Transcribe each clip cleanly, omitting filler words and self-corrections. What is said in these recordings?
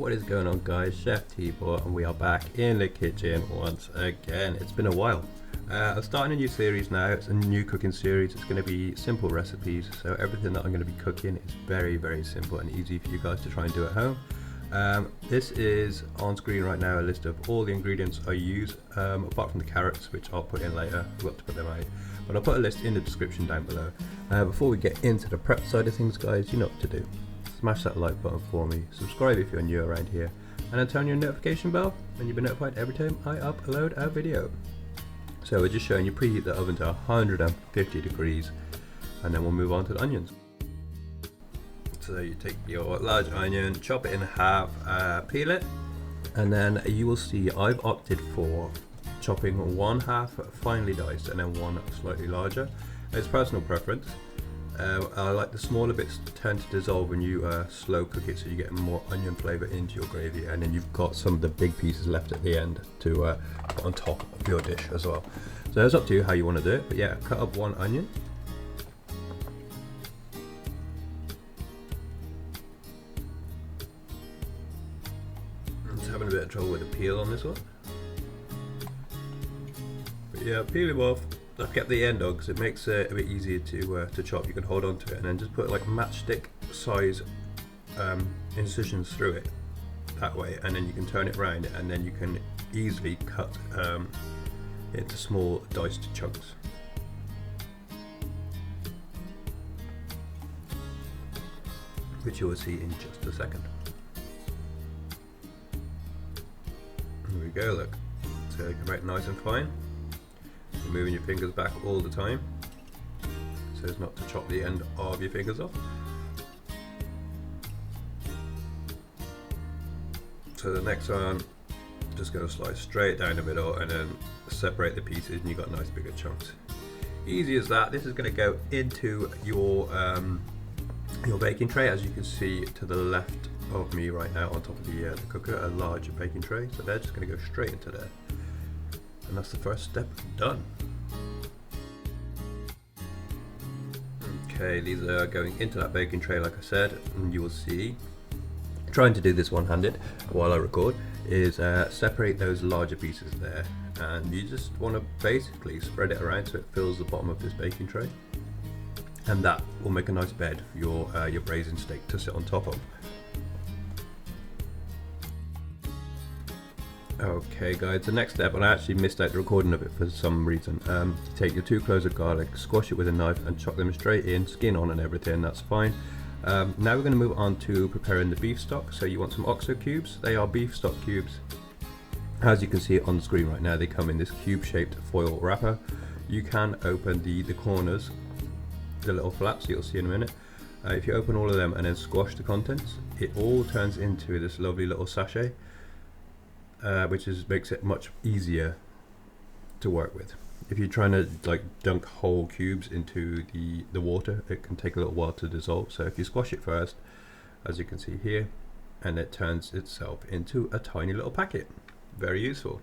What is going on, guys? Chef T-Bot, and we are back in the kitchen once again. It's been a while. I'm starting a new series now. It's a new cooking series. It's going to be simple recipes, so everything that I'm going to be cooking is very, very simple and easy for you guys to try and do at home. This is on screen right now a list of all the ingredients I use, apart from the carrots, which I'll put in later. I forgot to put them out, but I'll put a list in the description down below. Before we get into the prep side of things, guys, you know what to do. Smash that like button for me, subscribe if you're new around here, and then turn your notification bell and you'll be notified every time I upload a video. So we're just showing you preheat the oven to 150 degrees, and then we'll move on to the onions. So you take your large onion, chop it in half, peel it, and then you will see I've opted for chopping one half finely diced and then one slightly larger. It's personal preference. I like the smaller bits tend to dissolve when you slow cook it, so you get more onion flavour into your gravy, and then you've got some of the big pieces left at the end to put on top of your dish as well. So it's up to you how you want to do it, but yeah, cut up one onion. I'm just having a bit of trouble with the peel on this one. But yeah, peel him off. I've kept the end on because it makes it a bit easier to chop. You can hold on to it and then just put like matchstick size incisions through it that way, and then you can turn it around and then you can easily cut into small diced chunks. Which you will see in just a second. There we go, look. So they come out nice and fine. You're moving your fingers back all the time so as not to chop the end of your fingers off. So the next one, just going to slice straight down the middle and then separate the pieces, and you've got nice bigger chunks. Easy as that. This is going to go into your baking tray, as you can see to the left of me right now on top of the cooker, a large baking tray. So they're just going to go straight into there. And that's the first step done. Okay, these are going into that baking tray like I said, and you will see, trying to do this one-handed while I record, is separate those larger pieces there, and you just want to basically spread it around so it fills the bottom of this baking tray, and that will make a nice bed for your braising steak to sit on top of. Okay guys, the next step, and I actually missed out the recording of it for some reason. You take your 2 cloves of garlic, squash it with a knife and chop them straight in, skin on and everything, that's fine. Now we're going to move on to preparing the beef stock. So you want some OXO cubes. They are beef stock cubes. As you can see on the screen right now, they come in this cube shaped foil wrapper. You can open the corners, the little flaps you'll see in a minute. If you open all of them and then squash the contents, it all turns into this lovely little sachet. Which makes it much easier to work with. If you're trying to like dunk whole cubes into the water, it can take a little while to dissolve. So if you squash it first, as you can see here, and it turns itself into a tiny little packet. Very useful.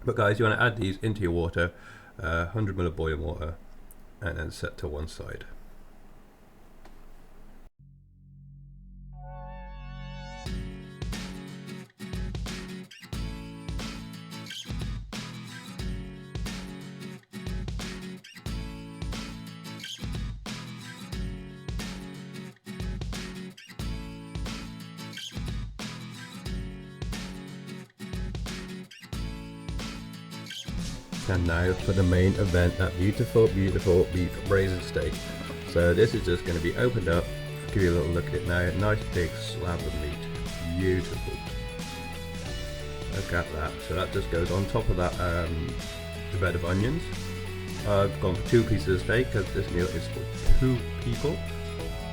But guys, you want to add these into your water, 100 ml of boiling water, and then set to one side. And now for the main event, that beautiful, beautiful beef braising steak. So this is just going to be opened up. I'll give you a little look at it now. Nice big slab of meat. Beautiful. Look at that. So that just goes on top of that the bed of onions. I've gone for 2 pieces of steak because this meal is for 2 people.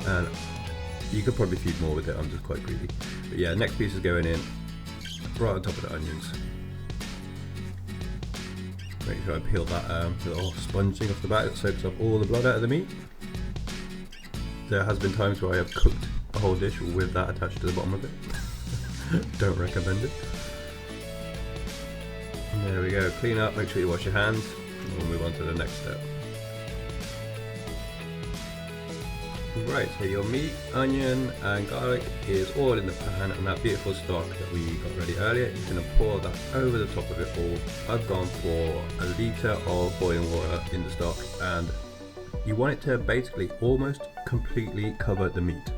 And you could probably feed more with it, I'm just quite greedy. But yeah, next piece is going in right on top of the onions. Make sure I peel that little sponge thing off the back that soaks up all the blood out of the meat. There has been times where I have cooked a whole dish with that attached to the bottom of it. Don't recommend it. And there we go, clean up, make sure you wash your hands, and we'll move on to the next step. Right, so your meat, onion and garlic is all in the pan, and that beautiful stock that we got ready earlier, you're going to pour that over the top of it all. I've gone for a litre of boiling water in the stock, and you want it to basically almost completely cover the meat.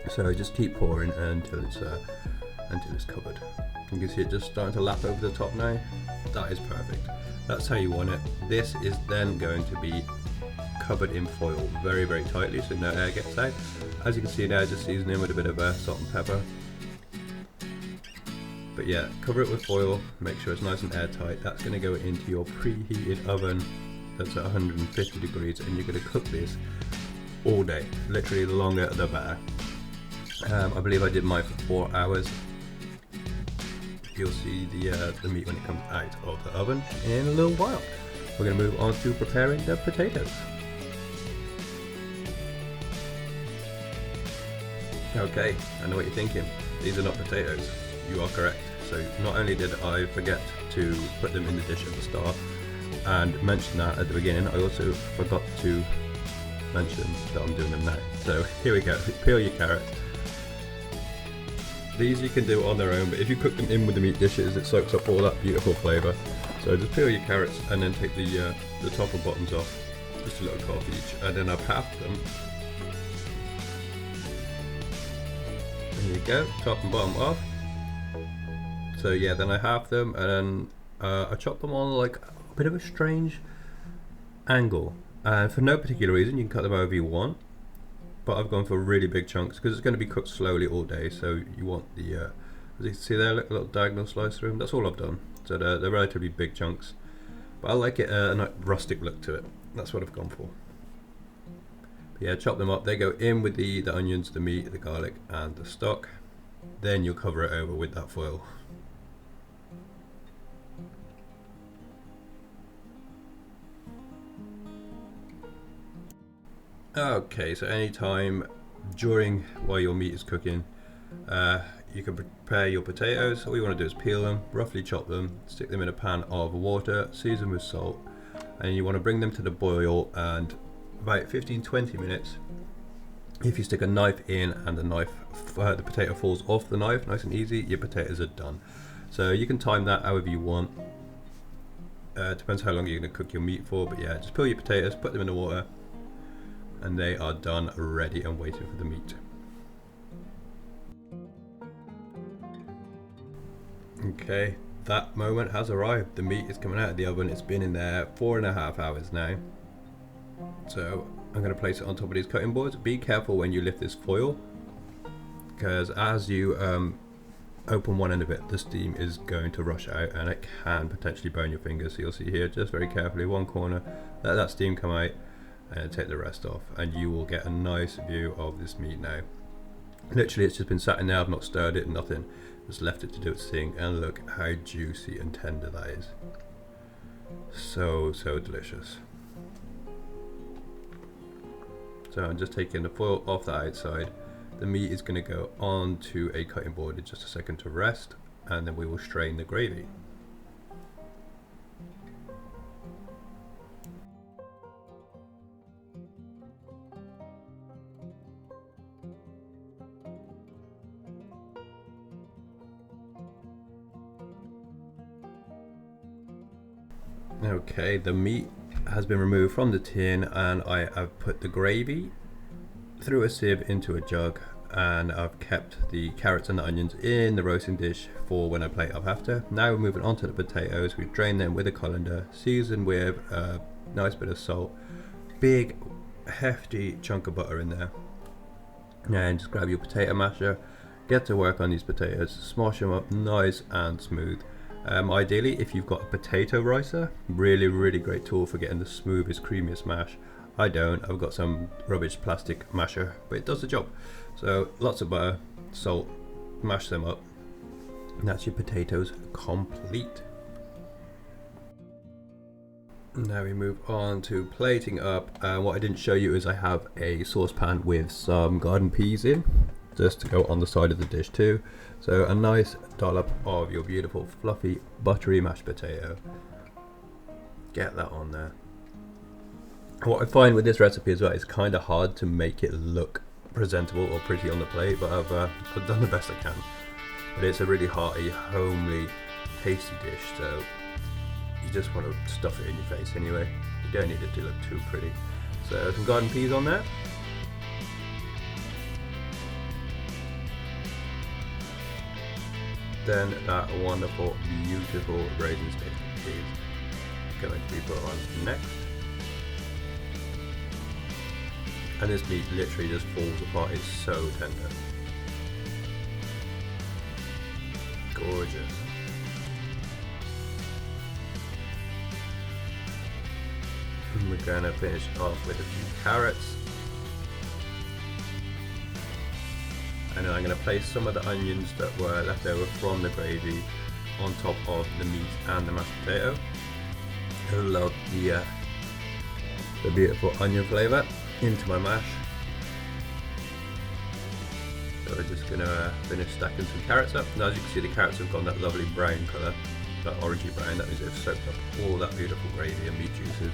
So just keep pouring until it's covered. You can see it just starting to lap over the top now. That is perfect. That's how you want it. This is then going to be covered in foil very, very tightly so no air gets out. As you can see now, just seasoning with a bit of salt and pepper. But yeah, cover it with foil, make sure it's nice and airtight. That's going to go into your preheated oven that's at 150 degrees, and you're going to cook this all day, literally the longer the better. I believe I did mine for 4 hours. You'll see the meat when it comes out of the oven in a little while. We're going to move on to preparing the potatoes. Okay, I know what you're thinking. These are not potatoes. You are correct. So not only did I forget to put them in the dish at the start and mention that at the beginning, I also forgot to mention that I'm doing them now. So here we go. Peel your carrots. These you can do on their own, but if you cook them in with the meat dishes, it soaks up all that beautiful flavour. So just peel your carrots and then take the top and bottoms off, just a little half each, and then I've halved them. There you go, top and bottom off. So yeah, then I halved them, and then I chopped them on like a bit of a strange angle, and for no particular reason. You can cut them however you want, but I've gone for really big chunks because it's going to be cooked slowly all day. So you want the, as you can see there, look, a little diagonal slice through them. That's all I've done. So they're relatively big chunks, but I like it a nice rustic look to it. That's what I've gone for. But yeah, chop them up. They go in with the onions, the meat, the garlic, and the stock. Then you'll cover it over with that foil. Okay, so anytime while your meat is cooking, you can prepare your potatoes. All you want to do is peel them, roughly chop them, stick them in a pan of water, season with salt, and you want to bring them to the boil, and about 15-20 minutes, if you stick a knife in and the potato falls off the knife nice and easy, your potatoes are done. So you can time that however you want. Depends how long you're going to cook your meat for, but yeah, just peel your potatoes, put them in the water, and they are done, ready and waiting for the meat. Okay, that moment has arrived. The meat is coming out of the oven. It's been in there 4.5 hours now. So I'm going to place it on top of these cutting boards. Be careful when you lift this foil, because as you open one end of it, the steam is going to rush out and it can potentially burn your fingers. So you'll see here, just very carefully, one corner, let that steam come out and take the rest off, and you will get a nice view of this meat now. Literally, it's just been sat in there. I've not stirred it, nothing. Just left it to do its thing, and look how juicy and tender that is. So delicious. So I'm just taking the foil off the outside. The meat is going to go onto a cutting board in just a second to rest, and then we will strain the gravy. Okay, the meat has been removed from the tin, and I have put the gravy through a sieve into a jug, and I've kept the carrots and the onions in the roasting dish for when I plate up after. Now we're moving on to the potatoes. We've drained them with a colander, seasoned with a nice bit of salt, big hefty chunk of butter in there, and just grab your potato masher, get to work on these potatoes, smash them up nice and smooth. Ideally, if you've got a potato ricer, really great tool for getting the smoothest, creamiest mash. I don't, I've got some rubbish plastic masher, but it does the job. So lots of butter, salt, mash them up, and that's your potatoes complete. Now we move on to plating up. What I didn't show you is I have a saucepan with some garden peas in, just to go on the side of the dish too. So a nice dollop of your beautiful fluffy buttery mashed potato. Get that on there. What I find with this recipe as well, it's kind of hard to make it look presentable or pretty on the plate, but I've done the best I can. But it's a really hearty, homely, tasty dish, so you just want to stuff it in your face anyway. You don't need it to look too pretty. So some garden peas on there. Then that wonderful, beautiful braising steak is going to be put on next. And this meat literally just falls apart, it's so tender. Gorgeous. And we're going to finish off with a few carrots. And then I'm going to place some of the onions that were left over from the gravy on top of the meat and the mashed potato. I love the beautiful onion flavour into my mash. So we're just going to finish stacking some carrots up. Now as you can see, the carrots have gone that lovely brown colour, that orangey brown. That means they've soaked up all that beautiful gravy and meat juices.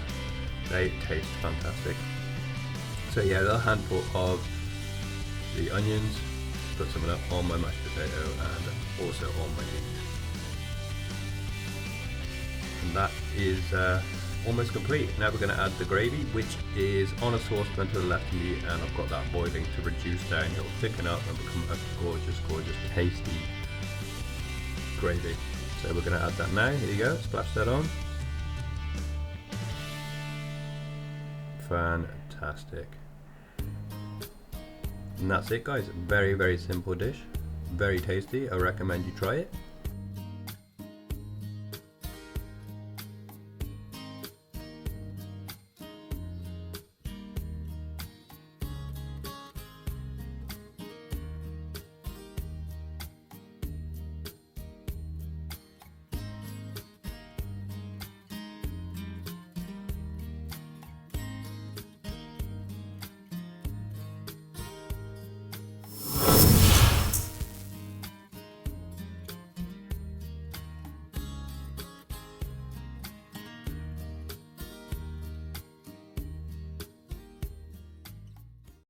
They taste fantastic. So yeah, a little handful of the onions. Put some of that on my mashed potato and also on my meat. And that is almost complete. Now we're going to add the gravy, which is on a saucepan to the left of me, and I've got that boiling to reduce down. It will thicken up and become a gorgeous, gorgeous, tasty gravy. So we're going to add that now. Here you go, splash that on. Fantastic. And that's it guys, very simple dish, very tasty. I recommend you try it.